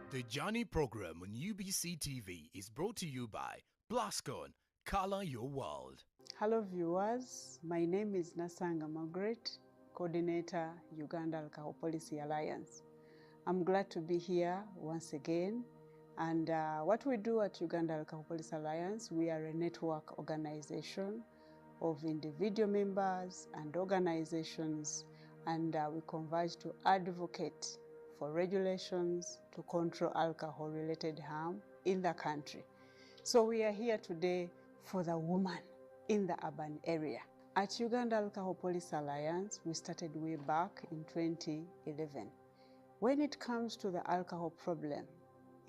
The Journey program on UBC TV is brought to you by Plascon, Color Your World. Hello viewers, my name is Nasanga Margaret, Coordinator, Uganda Alcohol Policy Alliance. I'm glad to be here once again, and what we do at Uganda Alcohol Policy Alliance, we are a network organization of individual members and organizations, and we converge to advocate for regulations to control alcohol-related harm in the country. So we are here today for the woman in the urban area. At Uganda Alcohol Policy Alliance, we started way back in 2011. When it comes to the alcohol problem,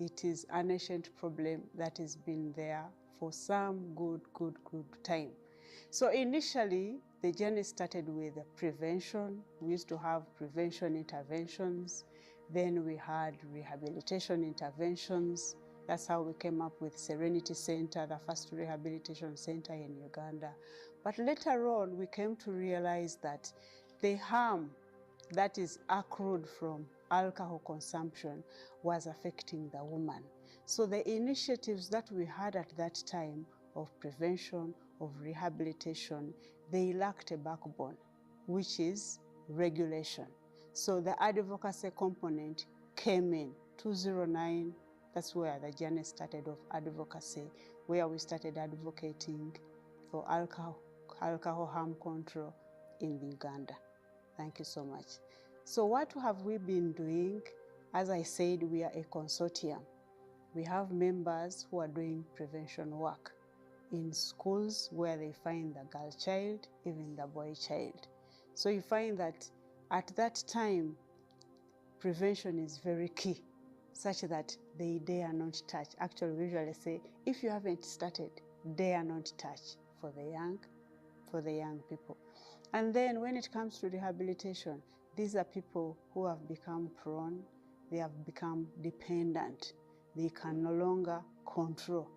it is an ancient problem that has been there for some good time. So initially, the journey started with prevention. We used to have prevention interventions. Then we had rehabilitation interventions. That's how we came up with Serenity Center, the first rehabilitation center in Uganda. But later on, we came to realize that the harm that is accrued from alcohol consumption was affecting the woman. So the initiatives that we had at that time of prevention, of rehabilitation, they lacked a backbone, which is regulation. So the advocacy component came in 2009. That's where the journey started of advocacy, where we started advocating for alcohol harm control in Uganda. Thank you so much. So what have we been doing? As I said, we are a consortium. We have members who are doing prevention work in schools where they find the girl child, even the boy child. So you find that at that time, prevention is very key, such that they dare not touch. Actually, we usually say, if you haven't started, dare not touch for the young people. And then when it comes to rehabilitation, these are people who have become prone, they have become dependent, they can no longer control.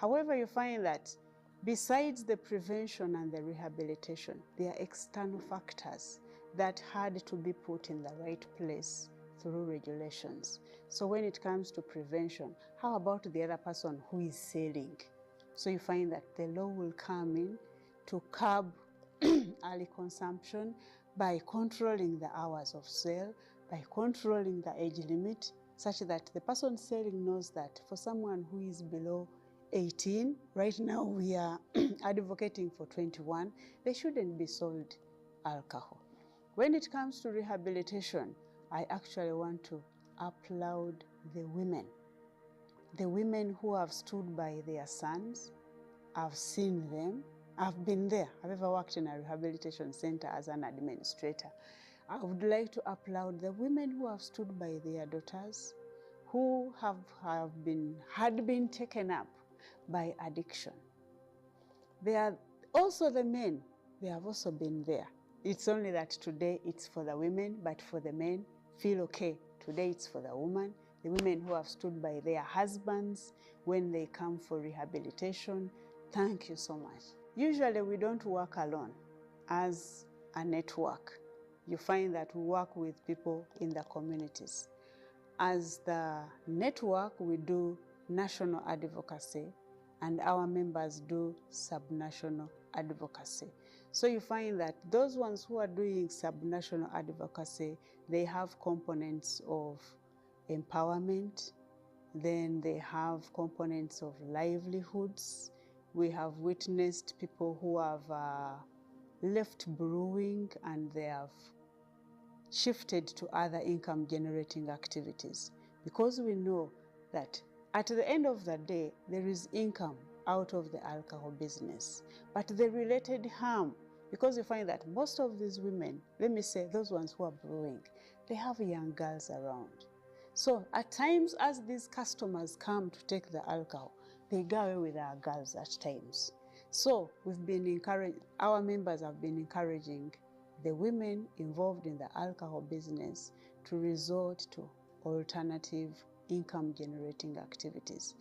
However, you find that besides the prevention and the rehabilitation, there are external factors that had to be put in the right place through regulations. So when it comes to prevention, how about the other person who is selling? So you find that the law will come in to curb early consumption by controlling the hours of sale, by controlling the age limit, such that the person selling knows that for someone who is below 18, right now we are advocating for 21, they shouldn't be sold alcohol. When it comes to rehabilitation, I actually want to applaud the women who have stood by their sons. I've seen them. I've been there. I've ever worked in a rehabilitation center as an administrator. I would like to applaud the women who have stood by their daughters, who had been taken up by addiction. There are also the men. They have also been there. It's only that today it's for the women, but for the men, feel okay. Today it's for the woman, the women who have stood by their husbands when they come for rehabilitation. Thank you so much. Usually we don't work alone as a network. You find that we work with people in the communities. As the network, we do national advocacy, and our members do subnational advocacy. So you find that those ones who are doing subnational advocacy, they have components of empowerment, then they have components of livelihoods. We have witnessed people who have left brewing and they have shifted to other income generating activities, because we know that at the end of the day, there is income out of the alcohol business. But the related harm, because you find that most of these women, let me say those ones who are brewing, they have young girls around. So at times, as these customers come to take the alcohol, they go away with our girls at times. So our members have been encouraging the women involved in the alcohol business to resort to alternative income generating activities.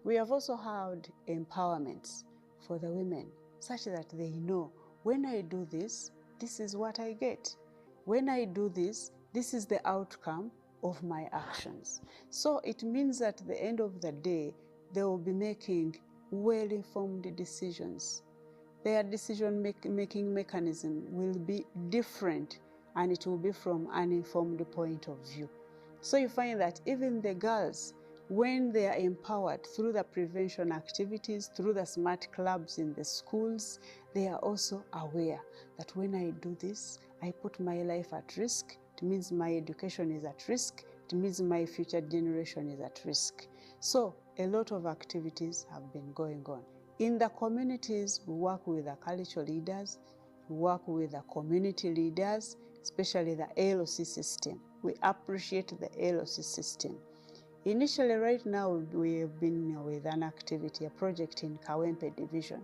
We have also had empowerments for the women, such that they know, when I do this, this is what I get. When I do this, this is the outcome of my actions. So it means that at the end of the day, they will be making well-informed decisions. Their decision-making mechanism will be different, and it will be from an informed point of view. So you find that even the girls, when they are empowered through the prevention activities, through the smart clubs in the schools, they are also aware that when I do this, I put my life at risk. It means my education is at risk. It means my future generation is at risk. So a lot of activities have been going on. In the communities, we work with the cultural leaders, we work with the community leaders, especially the LOC system. We appreciate the LOC system. Initially, right now, we have been with an activity, a project in Kawempe Division.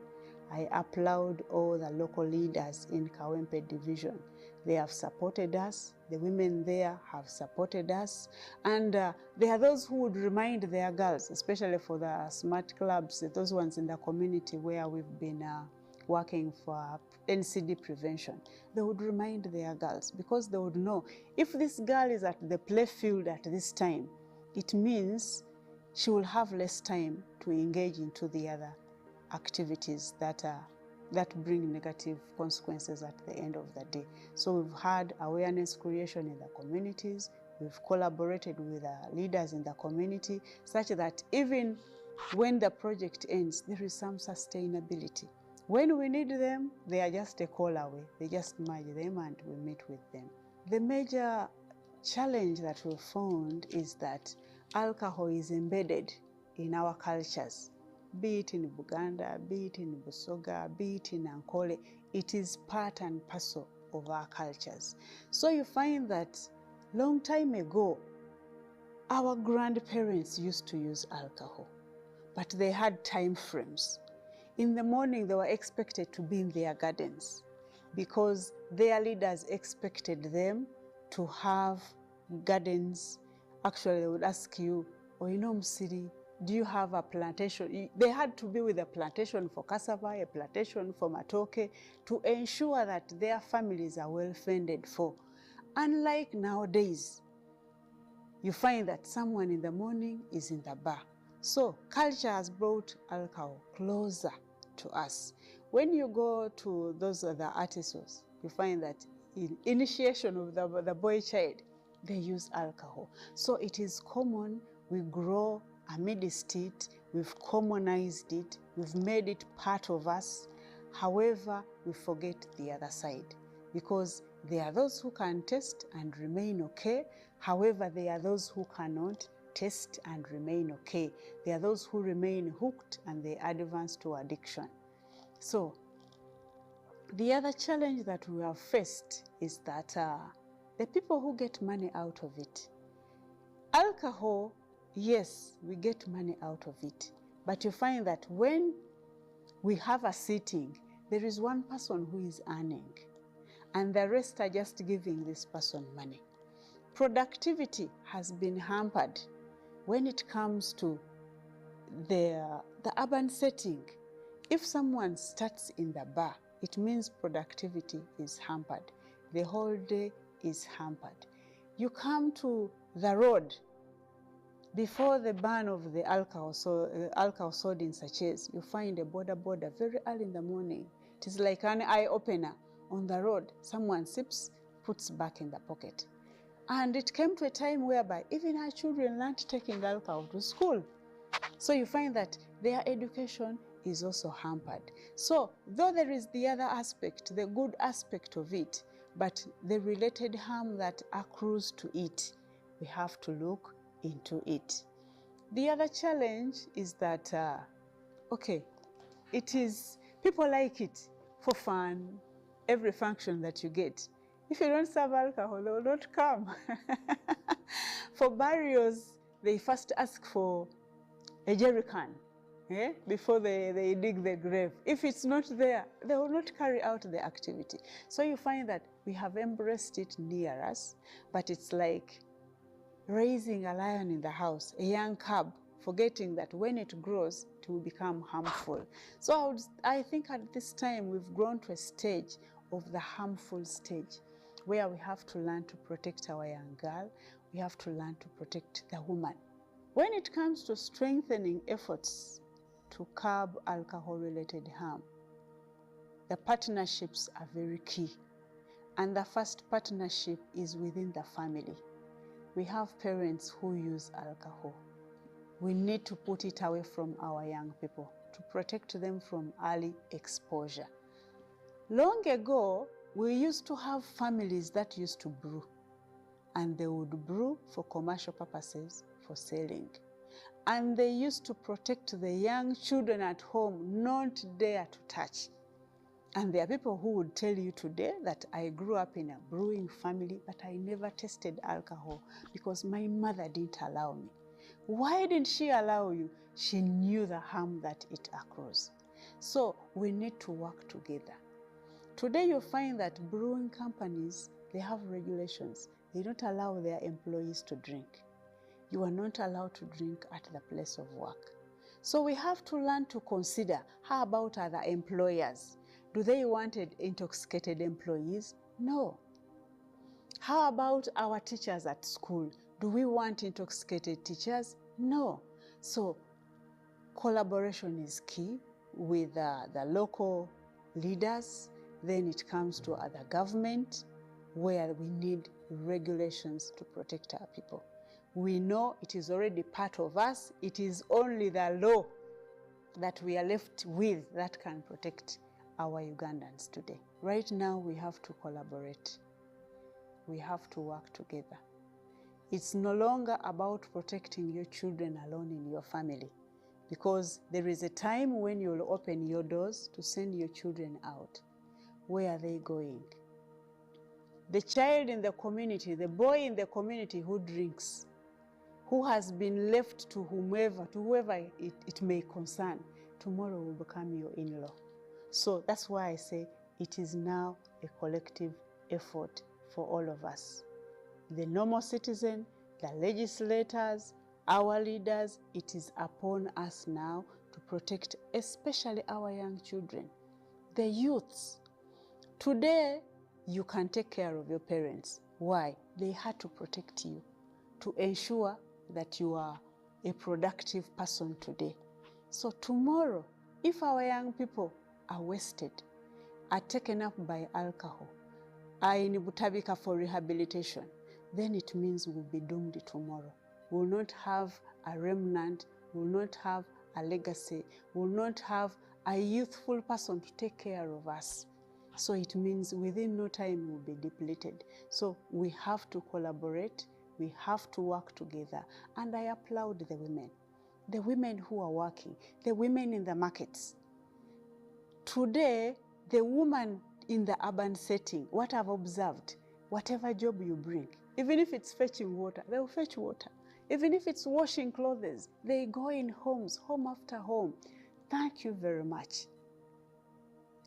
I applaud all the local leaders in Kawempe Division. They have supported us. The women there have supported us. And there are those who would remind their girls, especially for the smart clubs, those ones in the community where we've been working for NCD prevention. They would remind their girls because they would know if this girl is at the play field at this time, it means she will have less time to engage into the other activities that bring negative consequences at the end of the day. So we've had awareness creation in the communities. We've collaborated with the leaders in the community such that even when the project ends, there is some sustainability. When we need them, they are just a call away. They just merge them and we meet with them. The major challenge that we found is that alcohol is embedded in our cultures, be it in Buganda, be it in Busoga, be it in Ankole. It is part and parcel of our cultures. So you find that long time ago, our grandparents used to use alcohol, but they had time frames. In the morning, they were expected to be in their gardens because their leaders expected them to have gardens. Actually, they would ask you, Oino Musiri, do you have a plantation? They had to be with a plantation for cassava, a plantation for matoke, to ensure that their families are well fended for. Unlike nowadays, you find that someone in the morning is in the bar. So culture has brought alcohol closer to us. When you go to those other artisans, you find that in initiation of the boy child, they use alcohol. So it is common, we grow amidst it, we've commonized it, we've made it part of us. However, we forget the other side because there are those who can taste and remain okay. However, there are those who cannot taste and remain okay. There are those who remain hooked and they advance to addiction. So the other challenge that we have faced is that the people who get money out of it, alcohol, yes, we get money out of it, but you find that when we have a sitting, there is one person who is earning and the rest are just giving this person money. Productivity has been hampered when it comes to the urban setting. If someone starts in the bar, it means productivity is hampered. The whole day is hampered. You come to the road before the ban of the alcohol sold in sachets, you find a border very early in the morning. It is like an eye-opener. On the road, someone sips, puts back in the pocket. And it came to a time whereby even our children learned taking alcohol to school. So you find that their education is also hampered. So though there is the other aspect, the good aspect of it, but the related harm that accrues to it, we have to look into it. The other challenge is that, it is, people like it for fun, every function that you get. If you don't serve alcohol, they will not come. For burials, they first ask for a jerry can before they dig the grave. If it's not there, they will not carry out the activity. So you find that we have embraced it near us, but it's like raising a lion in the house, a young cub, forgetting that when it grows, it will become harmful. So I think at this time, we've grown to a stage of the harmful stage where we have to learn to protect our young girl. we have to learn to protect the woman. When it comes to strengthening efforts to curb alcohol-related harm, the partnerships are very key. And the first partnership is within the family. We have parents who use alcohol. We need to put it away from our young people to protect them from early exposure. Long ago, we used to have families that used to brew, and they would brew for commercial purposes, for selling. And they used to protect the young children at home, not dare to touch. And there are people who would tell you today that I grew up in a brewing family, but I never tasted alcohol because my mother didn't allow me. Why didn't she allow you? She knew the harm that it accrues. So we need to work together. Today you find that brewing companies, they have regulations. They don't allow their employees to drink. You are not allowed to drink at the place of work. So we have to learn to consider, how about other employers? Do they want intoxicated employees? No. How about our teachers at school? Do we want intoxicated teachers? No. So collaboration is key with the local leaders. Then it comes to other government, where we need regulations to protect our people. We know it is already part of us. It is only the law that we are left with that can protect our Ugandans today. Right now, we have to collaborate. We have to work together. It's no longer about protecting your children alone in your family, because there is a time when you'll open your doors to send your children out. Where are they going? The child in the community, the boy in the community who drinks, who has been left to whoever it may concern, tomorrow will become your in-law. So that's why I say it is now a collective effort for all of us. The normal citizen, the legislators, our leaders, it is upon us now to protect especially our young children, the youths. Today, you can take care of your parents. Why? They had to protect you, to ensure that you are a productive person today. So tomorrow, if our young people are wasted, are taken up by alcohol, are in Butabika for rehabilitation, then it means we'll be doomed tomorrow. We'll not have a remnant, we'll not have a legacy, we'll not have a youthful person to take care of us. So it means within no time we'll be depleted. So we have to collaborate, we have to work together. And I applaud the women who are working, the women in the markets. Today, the woman in the urban setting, what I've observed, whatever job you bring, even if it's fetching water, they'll fetch water. Even if it's washing clothes, they go in homes, home after home. Thank you very much.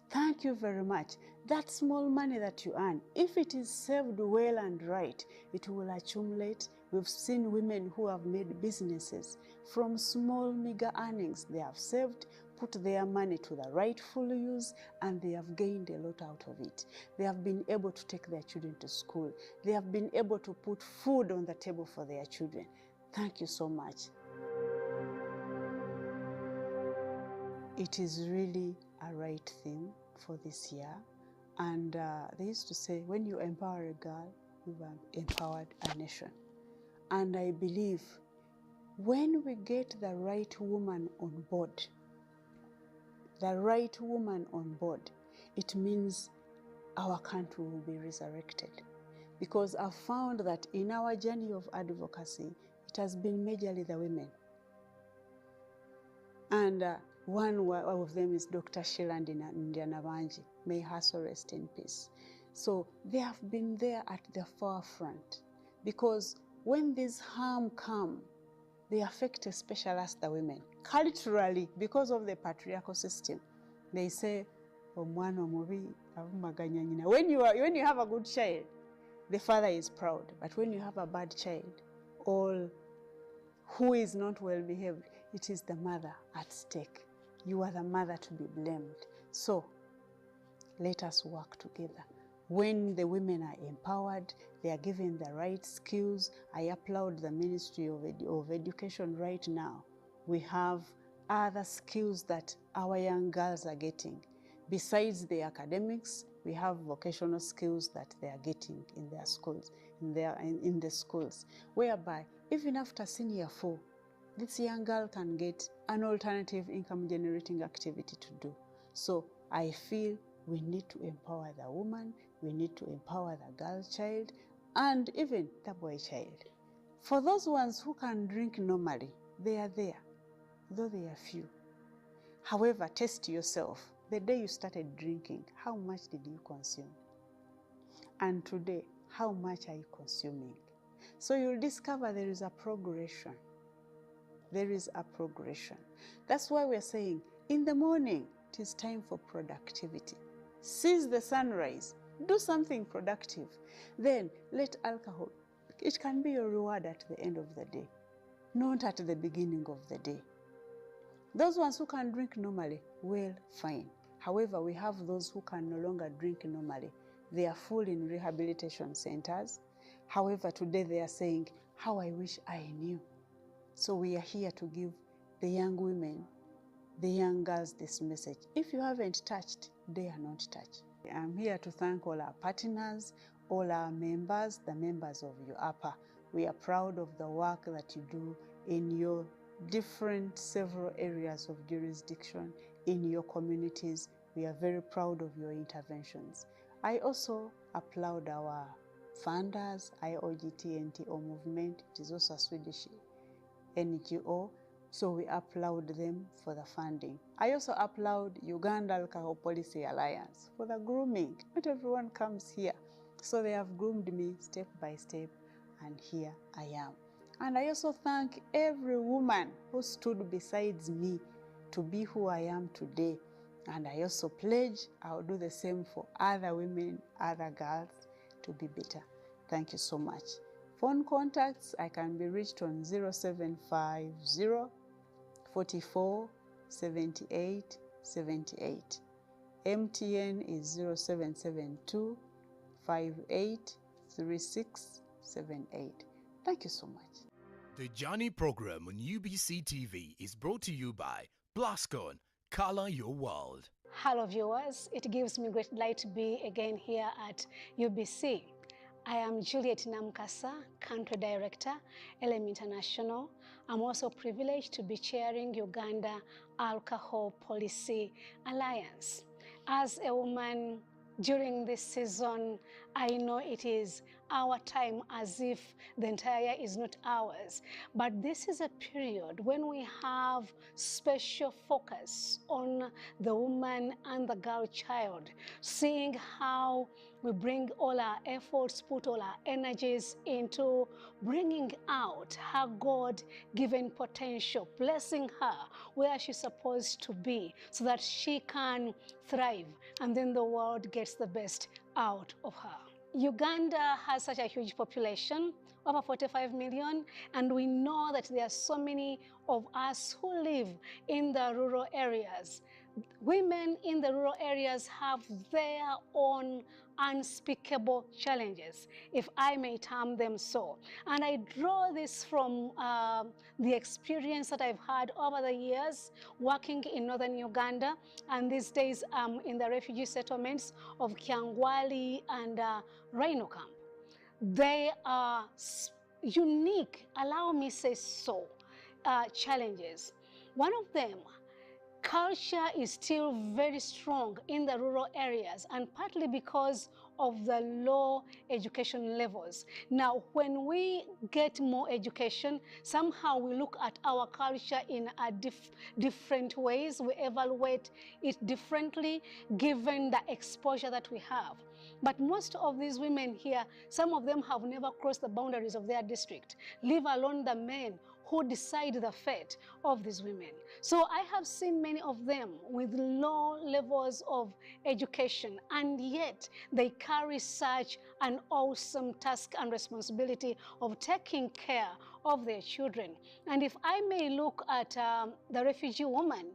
Thank you very much. That small money that you earn, if it is saved well and right, it will accumulate. We've seen women who have made businesses from small, meager earnings. They have saved, put their money to the rightful use, and they have gained a lot out of it. They have been able to take their children to school. They have been able to put food on the table for their children. Thank you so much. It is really a right thing for this year. And they used to say, when you empower a girl, you've empowered a nation. And I believe when we get the right woman on board, it means our country will be resurrected. Because I've found that in our journey of advocacy, it has been majorly the women. And one of them is Dr. Sheila Ndianabanji. May her soul rest in peace. So they have been there at the forefront, because when these harm come, they affect especially us, the women. Culturally, because of the patriarchal system, they say, when you have a good child, the father is proud. But when you have a bad child, or who is not well behaved, it is the mother at stake. You are the mother to be blamed. So let us work together. When the women are empowered, they are given the right skills. I applaud the Ministry of Education right now. We have other skills that our young girls are getting. Besides the academics, we have vocational skills that they are getting in their schools, in the schools, whereby even after senior 4, this young girl can get an alternative income generating activity to do. So I feel we need to empower the woman, we need to empower the girl child, and even the boy child. For those ones who can drink normally, they are there, though they are few. However, test yourself. The day you started drinking, how much did you consume? And today, how much are you consuming? So you'll discover there is a progression. There is a progression. That's why we're saying, in the morning, it is time for productivity. Seize the sunrise. Do something productive. Then let alcohol, it can be your reward at the end of the day, not at the beginning of the day. Those ones who can drink normally, well, fine. However, we have those who can no longer drink normally. They are full in rehabilitation centers. However, today they are saying, how I wish I knew. So we are here to give the young women, the young girls this message. If you haven't touched, they are not touched. I'm here to thank all our partners, all our members, the members of UAPA. We are proud of the work that you do in your different several areas of jurisdiction, in your communities. We are very proud of your interventions. I also applaud our funders, IOGT-NTO movement. It is also a Swedish NGO, so we applaud them for the funding. I also applaud Uganda Alcohol Policy Alliance for the grooming. Not everyone comes here, so they have groomed me step by step, and here I am. And I also thank every woman who stood beside me to be who I am today. And I also pledge I'll do the same for other women, other girls, to be better. Thank you so much. Phone contacts, I can be reached on 0750 44 78 78. MTN is 0772 58 36 78. Thank you so much. The Journey program on UBC TV is brought to you by Plascon. Color your world. Hello viewers, it gives me great delight to be again here at UBC. I am Juliet Namkasa, Country Director, LM International. I'm also privileged to be chairing Uganda Alcohol Policy Alliance. As a woman during this season, I know it is our time as if the entire year is not ours. But this is a period when we have special focus on the woman and the girl child, seeing how we bring all our efforts, put all our energies into bringing out her God-given potential, blessing her where she's supposed to be so that she can thrive and then the world gets the best out of her. Uganda has such a huge population, over 45 million, and we know that there are so many of us who live in the rural areas. Women in the rural areas have their own unspeakable challenges, if I may term them so. And I draw this from the experience that I've had over the years working in northern Uganda, and these days in the refugee settlements of Kyangwali and Rhino Camp. They are unique, allow me say so, challenges. One of them, culture is still very strong in the rural areas, and partly because of the low education levels. Now, when we get more education, somehow we look at our culture in a different ways. We evaluate it differently given the exposure that we have. But most of these women here, some of them have never crossed the boundaries of their district, leave alone the men who decide the fate of these women. So I have seen many of them with low levels of education, and yet they carry such an awesome task and responsibility of taking care of their children. And if I may look at the refugee woman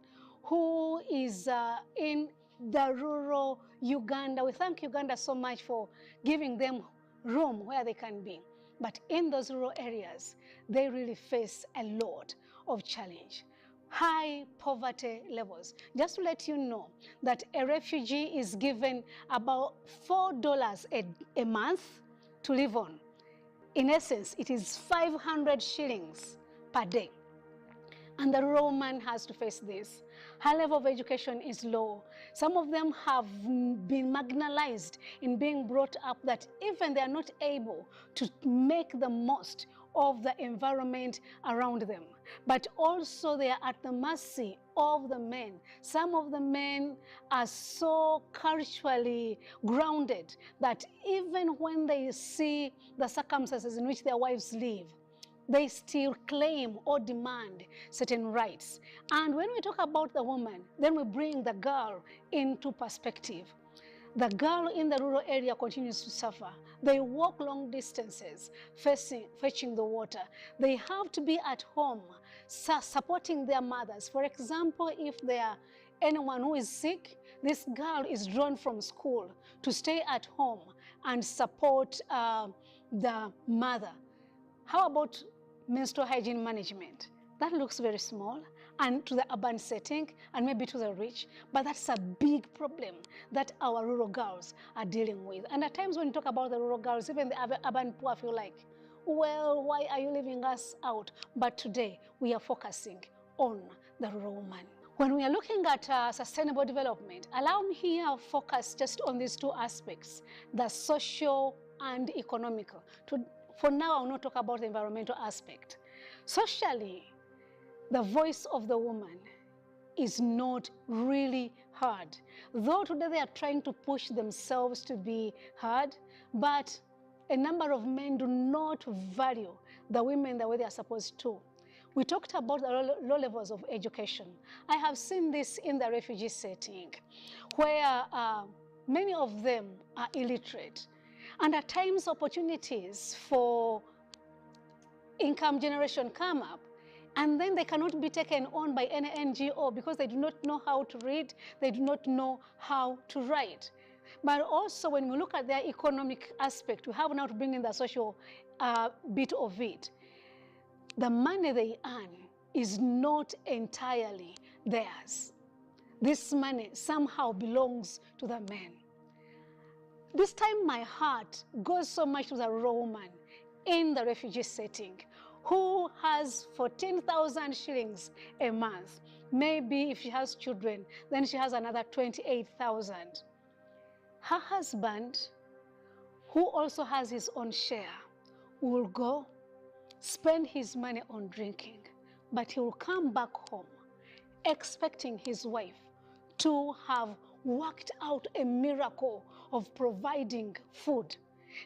who is in the rural Uganda. We thank Uganda so much for giving them room where they can be. But in those rural areas, they really face a lot of challenge. High poverty levels. Just to let you know that a refugee is given about $4 a month to live on. In essence, it is 500 shillings per day. And the rural man has to face this. High level of education is low. Some of them have been marginalized in being brought up that even they are not able to make the most of the environment around them. But also they are at the mercy of the men. Some of the men are so culturally grounded that even when they see the circumstances in which their wives live, they still claim or demand certain rights. And when we talk about the woman, then we bring the girl into perspective. The girl in the rural area continues to suffer. They walk long distances, fetching the water. They have to be at home, supporting their mothers. For example, if there are anyone who is sick, this girl is drawn from school to stay at home and support the mother. How about menstrual hygiene management? That looks very small and to the urban setting and maybe to the rich, but that's a big problem that our rural girls are dealing with. And at times when you talk about the rural girls, even the urban poor feel like, well, why are you leaving us out? But today we are focusing on the rural woman. When we are looking at sustainable development, allow me here to focus just on these two aspects, the social and economical. For now, I will not talk about the environmental aspect. Socially, the voice of the woman is not really heard. Though today they are trying to push themselves to be heard, but a number of men do not value the women the way they are supposed to. We talked about the low levels of education. I have seen this in the refugee setting, where many of them are illiterate. And at times opportunities for income generation come up, and then they cannot be taken on by any NGO because they do not know how to read, they do not know how to write. But also when we look at their economic aspect, we have now to bring in the social bit of it. The money they earn is not entirely theirs. This money somehow belongs to the men. This time my heart goes so much to the rural woman in the refugee setting who has 14,000 shillings a month. Maybe if she has children, then she has another 28,000. Her husband, who also has his own share, will go spend his money on drinking, but he will come back home expecting his wife to have worked out a miracle of providing food.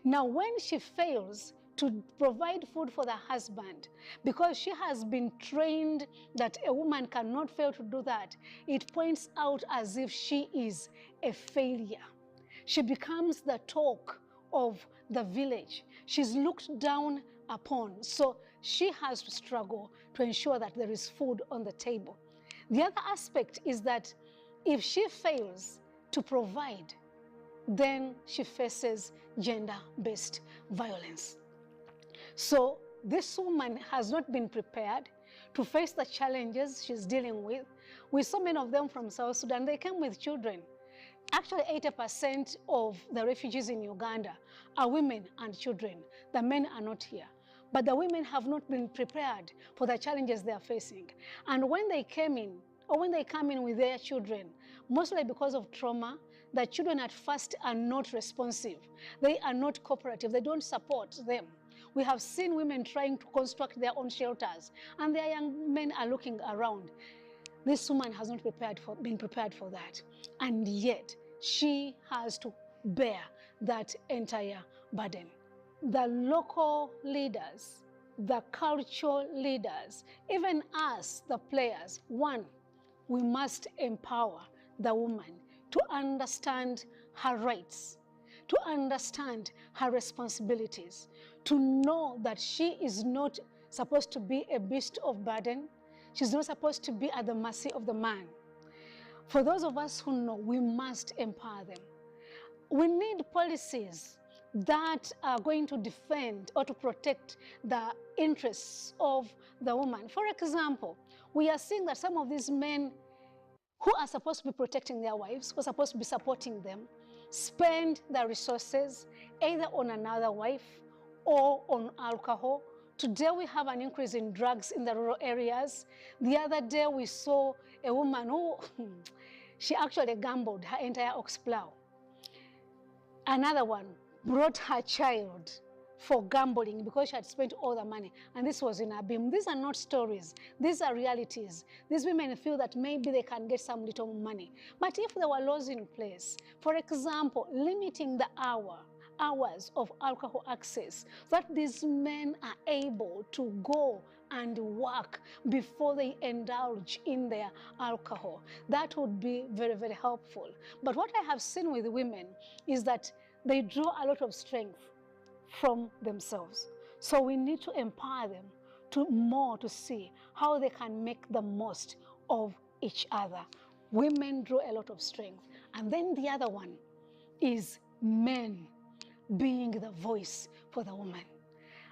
Now, when she fails to provide food for the husband, because she has been trained that a woman cannot fail to do that, it points out as if she is a failure. She becomes the talk of the village. She's looked down upon, so she has to struggle to ensure that there is food on the table. The other aspect is that if she fails to provide, then she faces gender-based violence. So this woman has not been prepared to face the challenges she's dealing with. We saw many of them from South Sudan. They came with children. Actually, 80% of the refugees in Uganda are women and children. The men are not here. But the women have not been prepared for the challenges they are facing. And when they came in, or when they come in with their children, mostly because of trauma, the children at first are not responsive. They are not cooperative. They don't support them. We have seen women trying to construct their own shelters, and their young men are looking around. This woman has not been prepared for that. And yet, she has to bear that entire burden. The local leaders, the cultural leaders, even us, the players, one, we must empower the woman to understand her rights, to understand her responsibilities, to know that she is not supposed to be a beast of burden. She's not supposed to be at the mercy of the man. For those of us who know, we must empower them. We need policies that are going to defend or to protect the interests of the woman. For example, we are seeing that some of these men who are supposed to be protecting their wives, who are supposed to be supporting them, spend their resources either on another wife or on alcohol. Today we have an increase in drugs in the rural areas. The other day we saw a woman who, she actually gambled her entire ox plow. Another one brought her child for gambling because she had spent all the money, and this was in Abim. These are not stories, these are realities. These women feel that maybe they can get some little money. But if there were laws in place, for example, limiting the hours of alcohol access, so that these men are able to go and work before they indulge in their alcohol, that would be very, very helpful. But what I have seen with women is that they draw a lot of strength from themselves. So we need to empower them to see how they can make the most of each other. Women draw a lot of strength. And then the other one is men being the voice for the woman.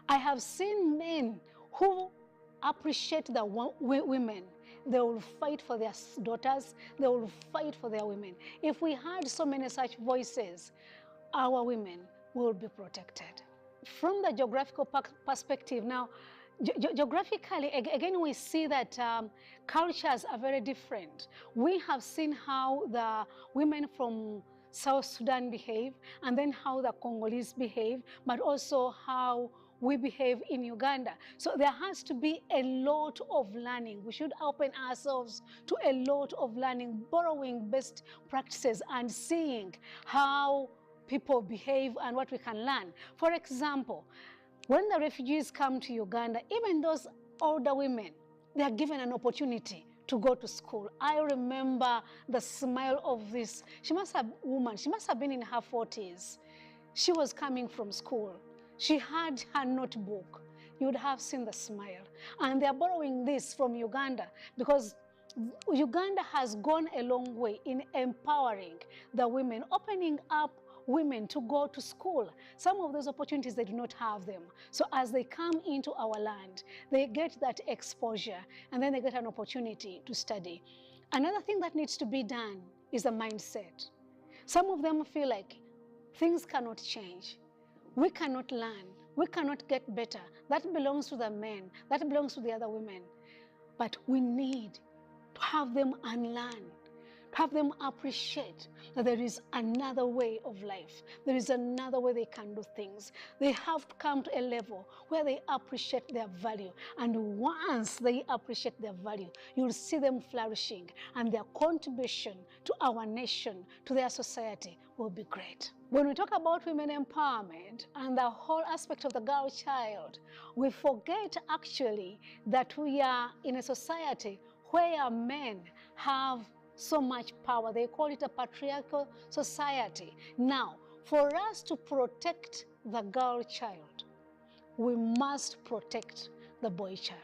I have seen men who appreciate the women. They will fight for their daughters. They will fight for their women. If we had so many such voices, our women will be protected. From the geographical perspective now, geographically, again, we see that cultures are very different. We have seen how the women from South Sudan behave, and then how the Congolese behave, but also how we behave in Uganda. So there has to be a lot of learning. We should open ourselves to a lot of learning, borrowing best practices and seeing how people behave and what we can learn. For example, when the refugees come to Uganda, even those older women, they are given an opportunity to go to school. I remember the smile of this. She must have been in her 40s. She was coming from school. She had her notebook. You would have seen the smile. And they are borrowing this from Uganda because Uganda has gone a long way in empowering the women, opening up women to go to school. Some of those opportunities, they do not have them. So as they come into our land, they get that exposure, and then they get an opportunity to study. Another thing that needs to be done is the mindset. Some of them feel like things cannot change. We cannot learn. We cannot get better. That belongs to the men. That belongs to the other women. But we need to have them unlearn, to have them appreciate that there is another way of life. There is another way they can do things. They have to come to a level where they appreciate their value. And once they appreciate their value, you'll see them flourishing, and their contribution to our nation, to their society, will be great. When we talk about women empowerment and the whole aspect of the girl child, we forget actually that we are in a society where men have so much power. They call it a patriarchal society. Now, for us to protect the girl child, we must protect the boy child.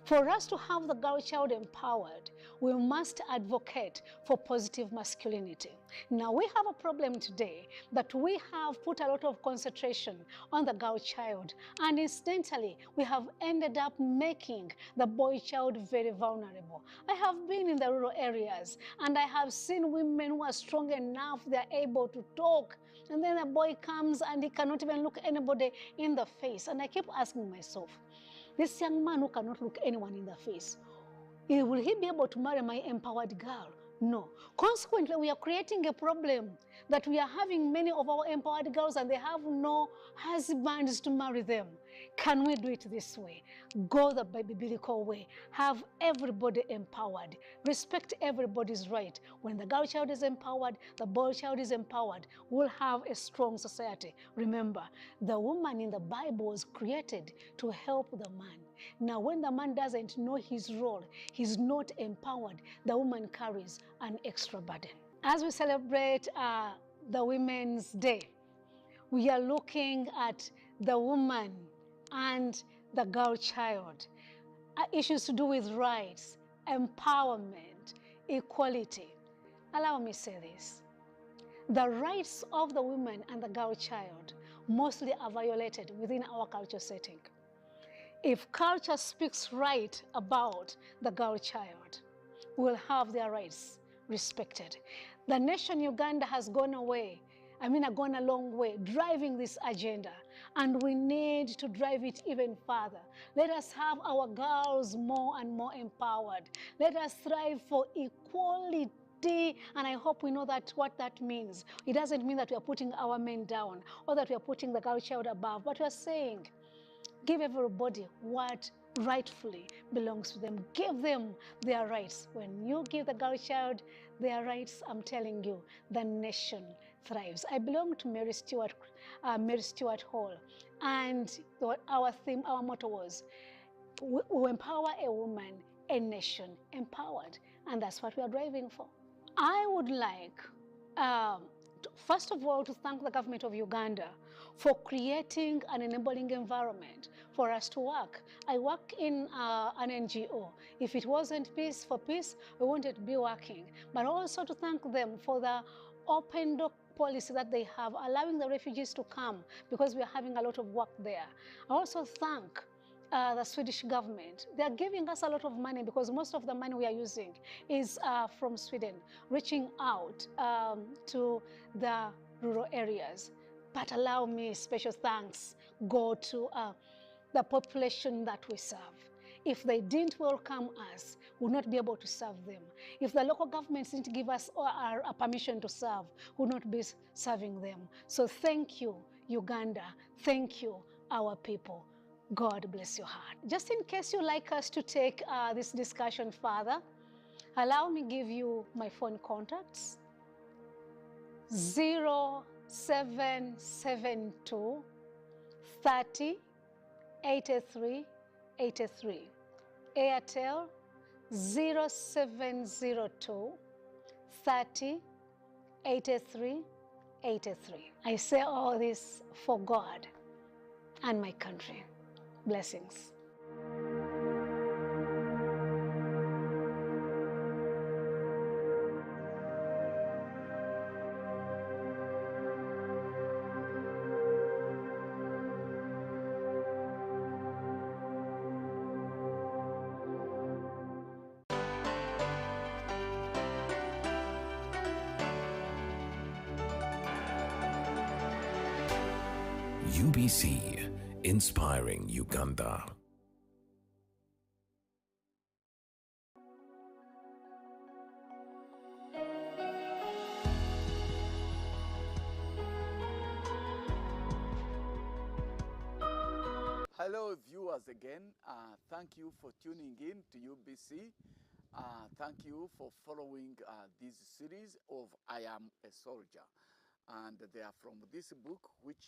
For us to have the girl child empowered, we must advocate for positive masculinity. Now, we have a problem today that we have put a lot of concentration on the girl child, and incidentally, we have ended up making the boy child very vulnerable. I have been in the rural areas, and I have seen women who are strong enough, they're able to talk, and then a boy comes and he cannot even look anybody in the face. And I keep asking myself, this young man who cannot look anyone in the face, will he be able to marry my empowered girl? No. Consequently, we are creating a problem that we are having many of our empowered girls and they have no husbands to marry them. Can we do it this way? Go the biblical way. Have everybody empowered. Respect everybody's right. When the girl child is empowered, the boy child is empowered, we'll have a strong society. Remember, the woman in the Bible was created to help the man. Now, when the man doesn't know his role, he's not empowered, the woman carries an extra burden. As we celebrate the Women's Day, we are looking at the woman and the girl child, issues to do with rights, empowerment, equality. Allow me to say this. The rights of the woman and the girl child mostly are violated within our culture setting. If culture speaks right about the girl child, will have their rights respected. The nation Uganda has gone gone a long way driving this agenda, and we need to drive it even further. Let us have our girls more and more empowered. Let us strive for equality. And I hope we know that what that means. It doesn't mean that we are putting our men down or that we are putting the girl child above, but we are saying, give everybody what rightfully belongs to them. Give them their rights. When you give the girl child their rights, I'm telling you, the nation thrives. I belong to Mary Stuart Hall, and our theme, our motto was, we empower a woman, a nation empowered, and that's what we are driving for. I would like, first of all, to thank the government of Uganda for creating an enabling environment for us to work. I work in an NGO. If it wasn't peace for peace, we wouldn't be working. But also to thank them for the open door policy that they have, allowing the refugees to come, because we are having a lot of work there. I also thank the Swedish government. They are giving us a lot of money, because most of the money we are using is from Sweden, reaching out to the rural areas. But allow me special thanks go to the population that we serve. If they didn't welcome us, we would not be able to serve them. If the local governments didn't give us our permission to serve, we would not be serving them. So thank you, Uganda. Thank you, our people. God bless your heart. Just in case you like us to take this discussion further, allow me give you my phone contacts. 0772 30 83 83. Airtel 0702 30 83 83. I say all this for God and my country. Blessings. UBC, inspiring Uganda. Hello viewers again, thank you for tuning in to UBC. Thank you for following this series of I Am a Soldier. And they are from this book which